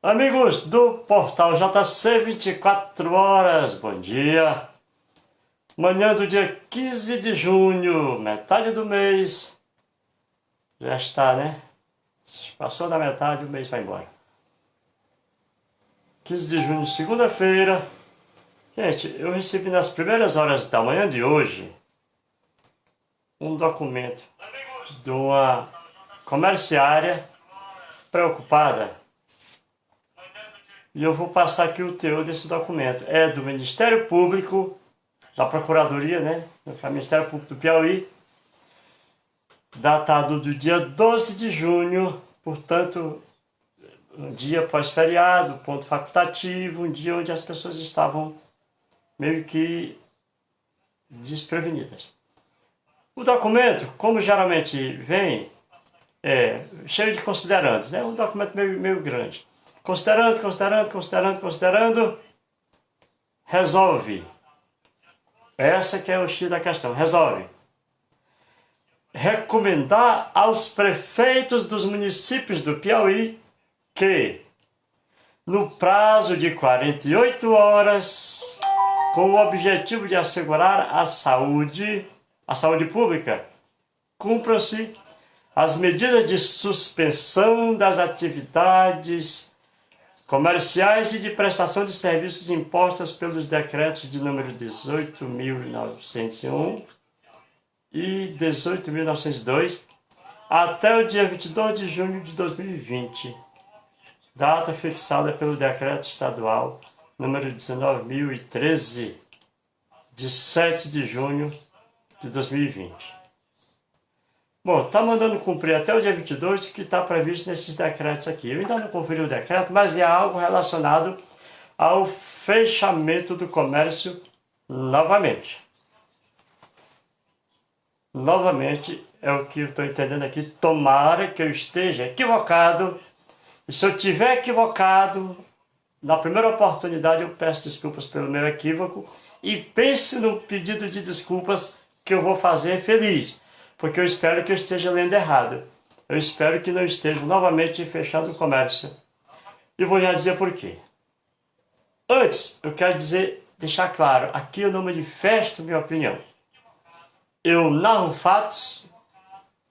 Amigos do portal JC 24 horas, bom dia. Manhã do dia 15 de junho, metade do mês. Já está, né? Passou da metade, o mês vai embora. 15 de junho, segunda-feira. Gente, eu recebi nas primeiras horas da manhã de hoje um documento de uma comerciária preocupada. E eu vou passar aqui o teor desse documento. É do Ministério Público, da Procuradoria, né? Do Ministério Público do Piauí, datado do dia 12 de junho, portanto, um dia pós-feriado, ponto facultativo, um dia onde as pessoas estavam meio que desprevenidas. O documento, como geralmente vem, é cheio de considerandos, né? Um documento meio grande. Considerando, resolve. Essa que é o X da questão, resolve. Recomendar aos prefeitos dos municípios do Piauí que, no prazo de 48 horas, com o objetivo de assegurar a saúde pública, cumpram-se as medidas de suspensão das atividades comerciais e de prestação de serviços impostas pelos decretos de número 18.901 e 18.902 até o dia 22 de junho de 2020, data fixada pelo decreto estadual número 19.013, de 7 de junho de 2020. Bom, está mandando cumprir até o dia 22, que está previsto nesses decretos aqui. Eu ainda não conferi o decreto, mas é algo relacionado ao fechamento do comércio novamente. Novamente, é o que eu estou entendendo aqui. Tomara que eu esteja equivocado. E se eu estiver equivocado, na primeira oportunidade eu peço desculpas pelo meu equívoco e pense no pedido de desculpas que eu vou fazer feliz. Porque eu espero que eu esteja lendo errado. Eu espero que não esteja novamente fechando o comércio. E vou já dizer por quê. Antes, eu quero deixar claro, aqui eu não manifesto minha opinião. Eu narro fatos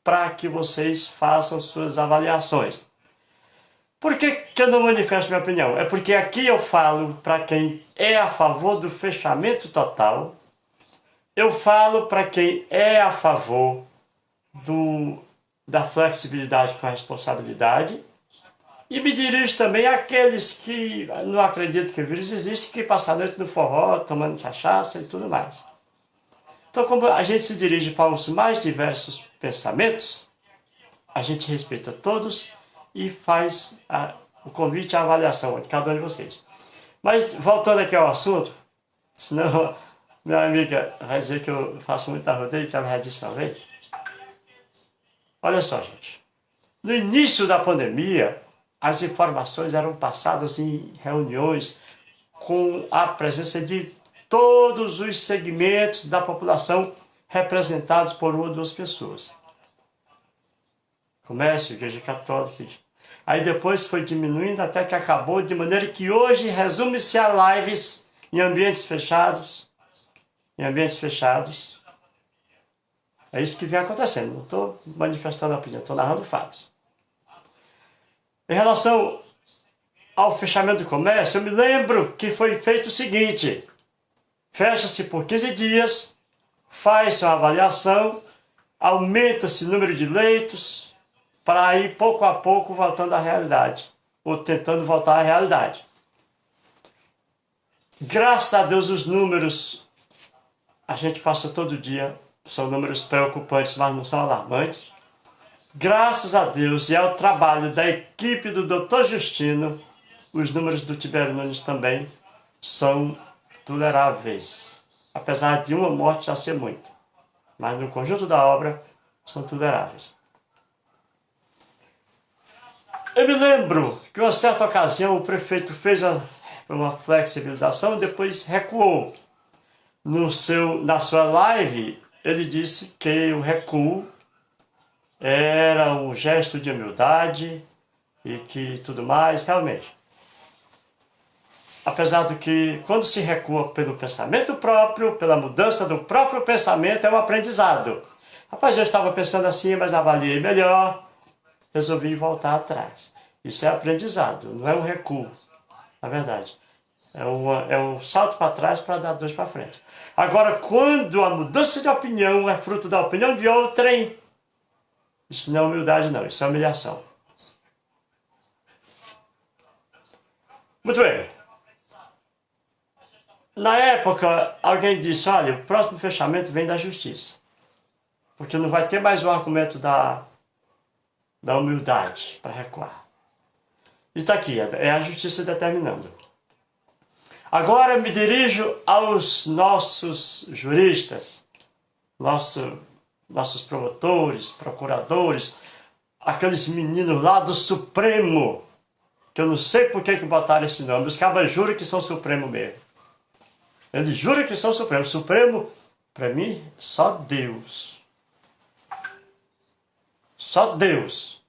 para que vocês façam suas avaliações. Por que eu não manifesto minha opinião? É porque aqui eu falo para quem é a favor do fechamento total. Eu falo para quem é a favor da flexibilidade com a responsabilidade e me dirijo também àqueles que não acreditam que o vírus existe, que passam a noite no forró, tomando cachaça e tudo mais. Então, como a gente se dirige para os mais diversos pensamentos, a gente respeita todos e faz o convite à avaliação de cada um de vocês. Mas, voltando aqui ao assunto, senão minha amiga vai dizer que eu faço muita rodeio, que ela já disse uma vez. Olha só, gente. No início da pandemia, as informações eram passadas em reuniões com a presença de todos os segmentos da população representados por uma ou duas pessoas. Comércio, igreja católica. Aí depois foi diminuindo até que acabou, de maneira que hoje resume-se a lives em ambientes fechados. É isso que vem acontecendo. Não estou manifestando a opinião, estou narrando fatos. Em relação ao fechamento do comércio, eu me lembro que foi feito o seguinte: fecha-se por 15 dias, faz-se uma avaliação, aumenta-se o número de leitos, para ir pouco a pouco voltando à realidade, ou tentando voltar à realidade. Graças a Deus os números, a gente passa todo dia, são números preocupantes, mas não são alarmantes. Graças a Deus e ao trabalho da equipe do Dr. Justino, os números do Tibério Nunes também são toleráveis. Apesar de uma morte já ser muito. Mas no conjunto da obra, são toleráveis. Eu me lembro que em uma certa ocasião o prefeito fez uma flexibilização e depois recuou. Na sua live, ele disse que o recuo era um gesto de humildade e que tudo mais, realmente. apesar do que quando se recua pelo pensamento próprio, pela mudança do próprio pensamento, é um aprendizado. Rapaz, eu estava pensando assim, mas avaliei melhor, resolvi voltar atrás. Isso é aprendizado, não é um recuo, na verdade. É um salto para trás para dar dois para frente. Agora, quando a mudança de opinião é fruto da opinião de outrem, isso não é humildade não, isso é humilhação. Muito bem. Na época, alguém disse, olha, o próximo fechamento vem da justiça. Porque não vai ter mais o argumento da humildade para recuar. E está aqui, é a justiça determinando. Agora me dirijo aos nossos juristas, nossos promotores, procuradores, aqueles meninos lá do Supremo, que eu não sei por que botaram esse nome, os cabas juram que são Supremo mesmo. Eles juram que são Supremo. Supremo, para mim, só Deus. Só Deus.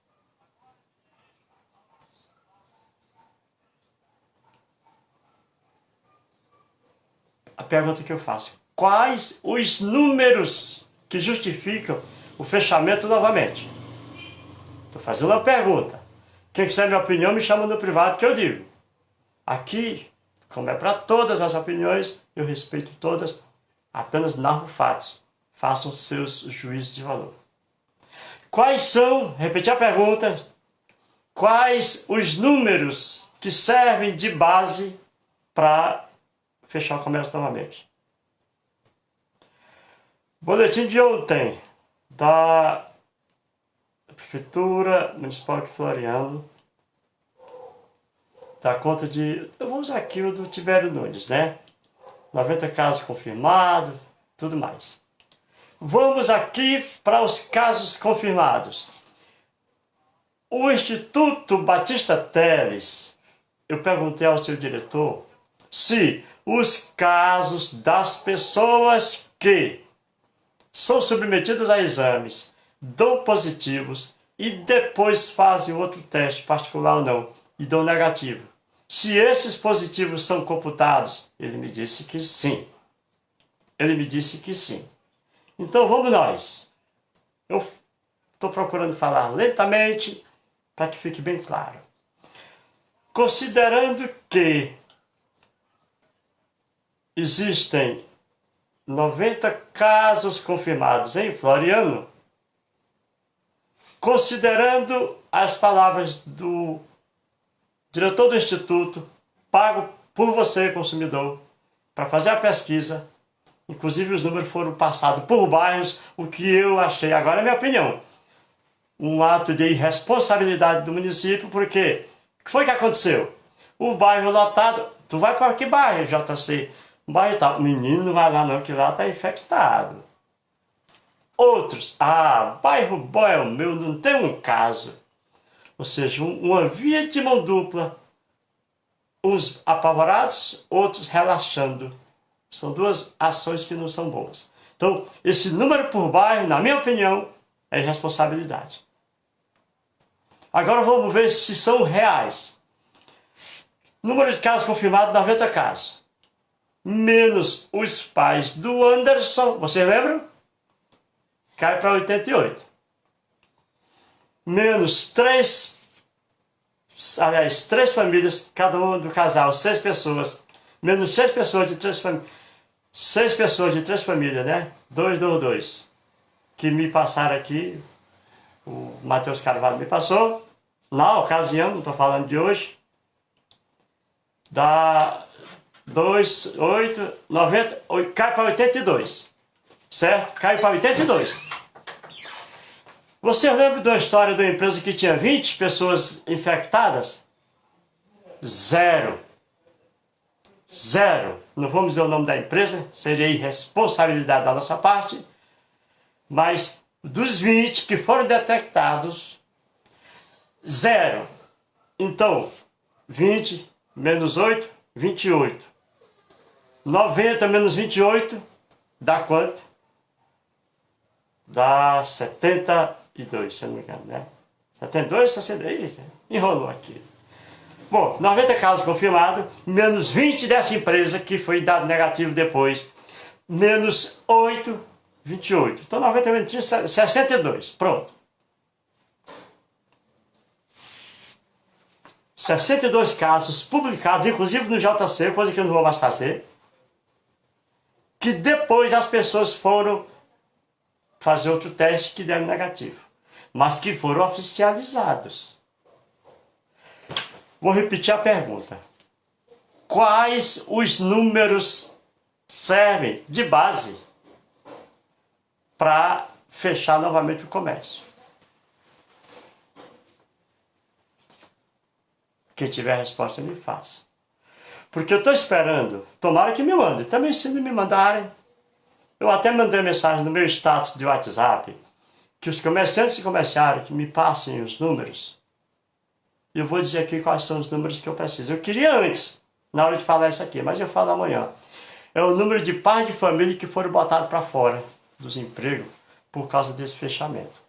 A pergunta que eu faço: quais os números que justificam o fechamento novamente? Estou fazendo uma pergunta. Quem quiser minha opinião, me chama no privado que eu digo. Aqui, como é para todas as opiniões, eu respeito todas, apenas narro fatos. Façam seus juízos de valor. Quais são, repetir a pergunta, quais os números que servem de base para fechar o comércio novamente? Boletim de ontem da Prefeitura Municipal de Floriano, da conta de, vamos usar aqui o do Tibério Nunes, né? 90 casos confirmados, tudo mais. Vamos aqui para os casos confirmados. O Instituto Batista Teles, eu perguntei ao seu diretor se os casos das pessoas que são submetidas a exames, dão positivos e depois fazem outro teste, particular ou não, e dão negativo. Se esses positivos são computados, ele me disse que sim. Ele me disse que sim. Então vamos nós. Eu estou procurando falar lentamente para que fique bem claro. Considerando que existem 90 casos confirmados em Floriano, considerando as palavras do diretor do Instituto, pago por você, consumidor, para fazer a pesquisa, inclusive os números foram passados por bairros, o que eu achei, agora é minha opinião, um ato de irresponsabilidade do município, porque o que foi que aconteceu? O bairro lotado, tu vai para que bairro, JC? O bairro tal, menino não vai lá não, que lá está infectado. Outros, bairro bom é o meu, não tem um caso. Ou seja, uma via de mão dupla, uns apavorados, outros relaxando. São duas ações que não são boas. Então, esse número por bairro, na minha opinião, é irresponsabilidade. Agora vamos ver se são reais. Número de casos confirmados, 90 casos. Menos os pais do Anderson, vocês lembram? Cai para 88. Menos três famílias, cada uma do casal, 6 pessoas. Menos 6 pessoas de 3 famílias. 6 pessoas de 3 famílias, né? 2. Que me passaram aqui. O Matheus Carvalho me passou. Na ocasião, não estou falando de hoje. Dá 2, 8, 90, cai para 82. Certo? Cai para 82. Você lembra da história de uma empresa que tinha 20 pessoas infectadas? Zero. Não vamos dizer o nome da empresa, seria irresponsabilidade da nossa parte. Mas dos 20 que foram detectados, 0. Então, 20 menos 8, 28. 90 menos 28, dá quanto? Dá 72, se eu não me engano, né? 72, 60, enrolou aqui. Bom, 90 casos confirmados, menos 20 dessa empresa, que foi dado negativo depois, menos 8, 28. Então 90 menos 30, 62. Pronto. 62 casos publicados, inclusive no JC, coisa que eu não vou mais fazer, que depois as pessoas foram fazer outro teste que deram negativo, mas que foram oficializados. Vou repetir a pergunta. Quais os números servem de base para fechar novamente o comércio? Quem tiver a resposta, me faça. Porque eu estou esperando, tomara que me mandem. Também se não me mandarem, eu até mandei mensagem no meu status de WhatsApp, que os comerciantes e comerciários que me passem os números, eu vou dizer aqui quais são os números que eu preciso. Eu queria antes, na hora de falar isso aqui, mas eu falo amanhã. É o número de pais de família que foram botados para fora dos empregos por causa desse fechamento.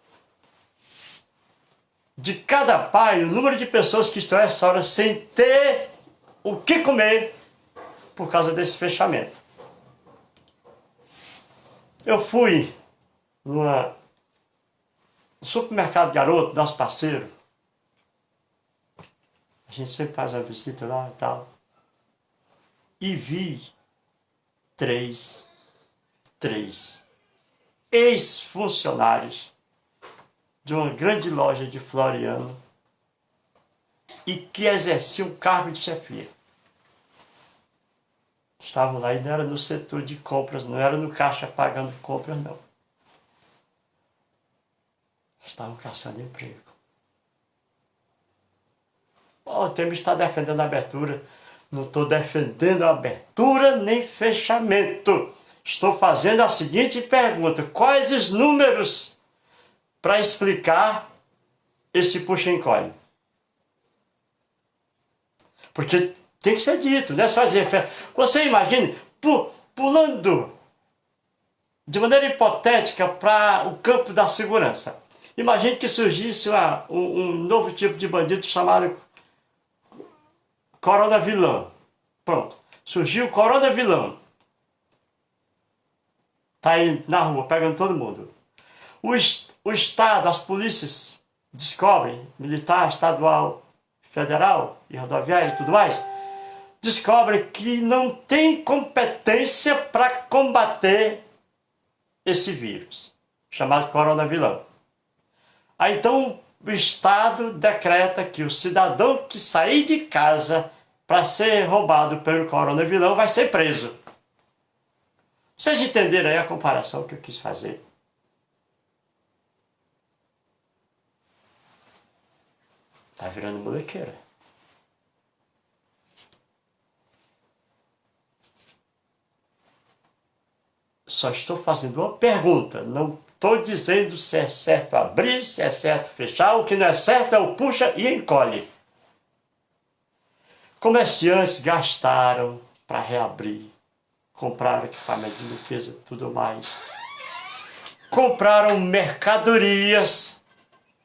De cada pai, o número de pessoas que estão essa hora sem ter o que comer por causa desse fechamento. Eu fui no supermercado Garoto, nosso parceiro. A gente sempre faz uma visita lá e tal. E vi três ex-funcionários de uma grande loja de Floriano e que exerciam cargo de chefia. Estavam lá e não era no setor de compras, não era no caixa pagando compras, não. Estavam caçando emprego. O Temer está defendendo a abertura. Não estou defendendo a abertura nem fechamento. Estou fazendo a seguinte pergunta. Quais os números para explicar esse puxa-encolhe? Porque tem que ser dito, não é só dizer. Você imagine, pulando de maneira hipotética para o campo da segurança. Imagine que surgisse um novo tipo de bandido chamado Corona Vilão. Pronto. Surgiu o Corona Vilão. Está aí na rua, pegando todo mundo. O Estado, as polícias descobrem, militar, estadual, federal e rodoviária e tudo mais, descobrem que não tem competência para combater esse vírus, chamado coronavirus. Aí então o Estado decreta que o cidadão que sair de casa para ser roubado pelo coronavirus vai ser preso. Vocês entenderam aí a comparação que eu quis fazer? Tá virando molequeira. Só estou fazendo uma pergunta, não estou dizendo se é certo abrir, se é certo fechar, o que não é certo é o puxa e encolhe. Comerciantes gastaram para reabrir, compraram equipamento de limpeza e tudo mais. Compraram mercadorias,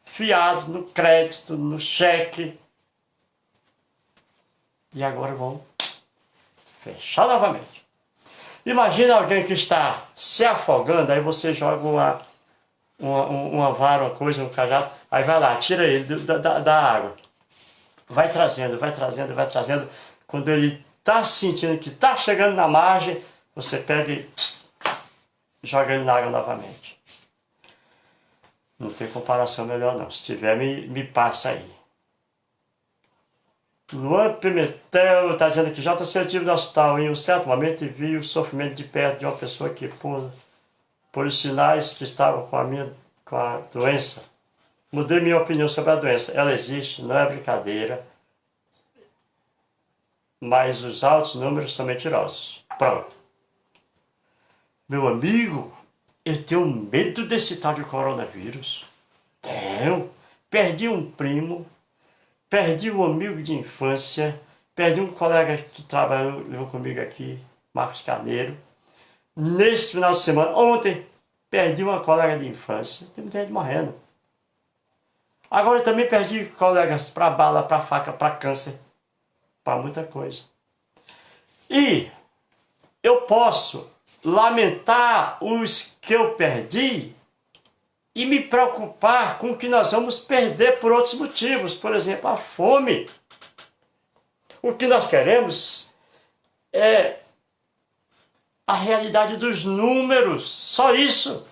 fiado no crédito, no cheque. E agora vão fechar novamente. Imagina alguém que está se afogando, aí você joga uma vara, uma coisa, um cajado, aí vai lá, tira ele da água. Vai trazendo, vai trazendo, vai trazendo. Quando ele está sentindo que está chegando na margem, você pega e joga ele na água novamente. Não tem comparação melhor não. Se tiver, me passa aí. Luan Pimentel está dizendo que JC, eu estive no hospital em um certo momento e vi o sofrimento de perto de uma pessoa que, por os sinais que estavam com a doença, mudei minha opinião sobre a doença. Ela existe, não é brincadeira, mas os altos números são mentirosos. Pronto. Meu amigo, eu tenho medo desse tal de coronavírus. Tenho. Perdi um primo. Perdi um amigo de infância, perdi um colega que trabalhou comigo aqui, Marcos Carneiro. Nesse final de semana, ontem, perdi uma colega de infância. Tem muita gente morrendo. Agora eu também perdi colegas para bala, para faca, para câncer. para muita coisa. E eu posso lamentar os que eu perdi e me preocupar com o que nós vamos perder por outros motivos. Por exemplo, a fome. O que nós queremos é a realidade dos números, só isso.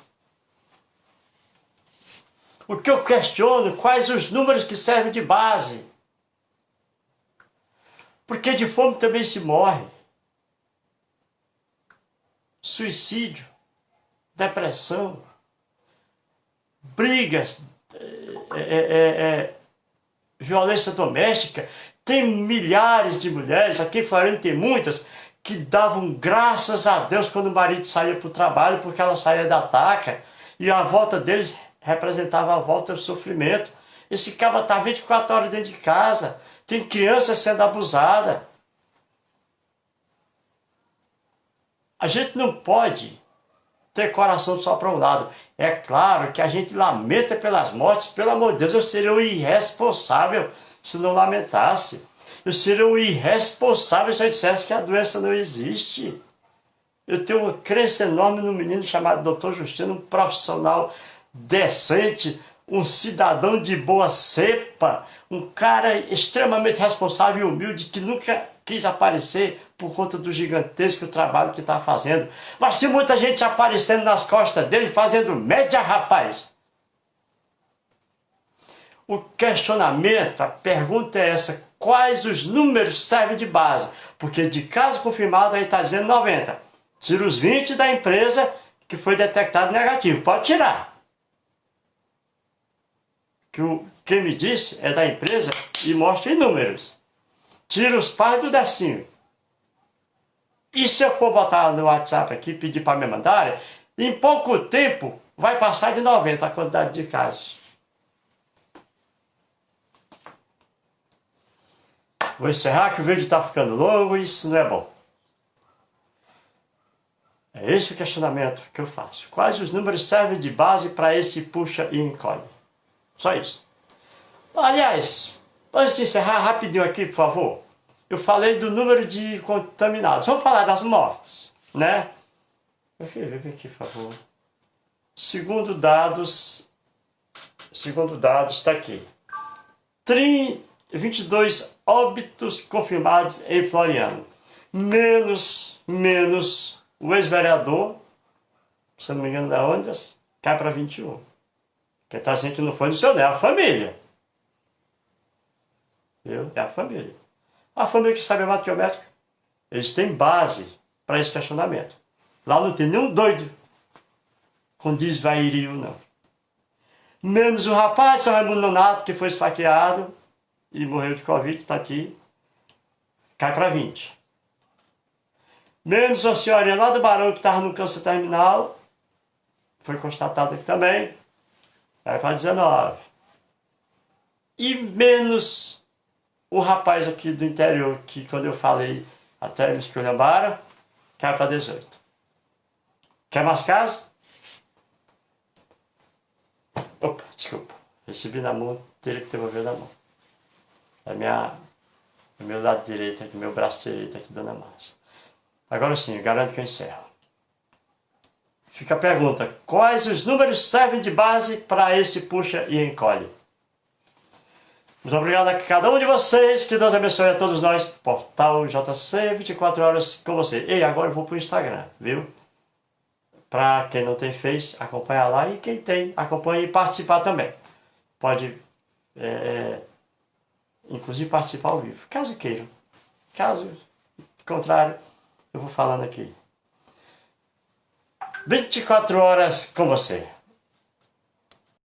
O que eu questiono, quais os números que servem de base? Porque de fome também se morre. Suicídio, depressão, brigas, violência doméstica. Tem milhares de mulheres, aqui em Floriano tem muitas, que davam graças a Deus quando o marido saía para o trabalho, porque ela saía da taca, e a volta deles representava a volta do sofrimento. Esse cara está 24 horas dentro de casa, tem criança sendo abusada. A gente não pode ter coração só para um lado. É claro que a gente lamenta pelas mortes, pelo amor de Deus, eu seria um irresponsável se não lamentasse. Eu seria um irresponsável se eu dissesse que a doença não existe. Eu tenho uma crença enorme num menino chamado Dr. Justino, um profissional decente, um cidadão de boa cepa, um cara extremamente responsável e humilde que nunca quis aparecer por conta do gigantesco trabalho que está fazendo. Mas tem muita gente aparecendo nas costas dele fazendo média, rapaz. O questionamento, a pergunta é essa: quais os números servem de base? Porque de caso confirmado aí está dizendo 90. Tira os 20 da empresa que foi detectado negativo. Pode tirar. Quem me disse é da empresa e mostra em números. Tira os pais do Decinho. E se eu for botar no WhatsApp aqui e pedir para me mandarem, em pouco tempo vai passar de 90 a quantidade de casos. Vou encerrar que o vídeo está ficando longo e isso não é bom. É esse o questionamento que eu faço. Quais os números servem de base para esse puxa e encolhe? Só isso. Aliás, antes de encerrar rapidinho aqui, por favor, eu falei do número de contaminados. Vamos falar das mortes, né? Deixa eu ver aqui, por favor. Segundo dados, está aqui. 22 óbitos confirmados em Floriano. Menos o ex-vereador, se não me engano, da Ondas, cai para 21. Quem está dizendo que não foi no seu, né? É a família. Viu? É a família. A família que sabe mais do que o médico. Eles têm base para esse questionamento. Lá não tem nenhum doido com desvairio, não. Menos o rapaz de São Raimundo Nonato, que foi esfaqueado e morreu de Covid, está aqui, cai para 20. Menos a senhorinha lá do Barão, que estava no câncer terminal, foi constatado aqui também, cai para 19. E menos o rapaz aqui do interior, que quando eu falei até me esculhambaram, cai para 18. Quer mais caso? Opa, desculpa. Recebi na mão, teria que devolver na mão. É o meu lado direito aqui, meu braço direito aqui, dando a massa. Agora sim, eu garanto que eu encerro. Fica a pergunta: quais os números servem de base para esse puxa e encolhe? Muito obrigado a cada um de vocês. Que Deus abençoe a todos nós. Portal JC, 24 horas com você. E agora eu vou para o Instagram, viu? Para quem não tem Face, acompanha lá. E quem tem, acompanha e participar também. Pode, inclusive, participar ao vivo. Caso queiram. Caso contrário, eu vou falando aqui. 24 horas com você.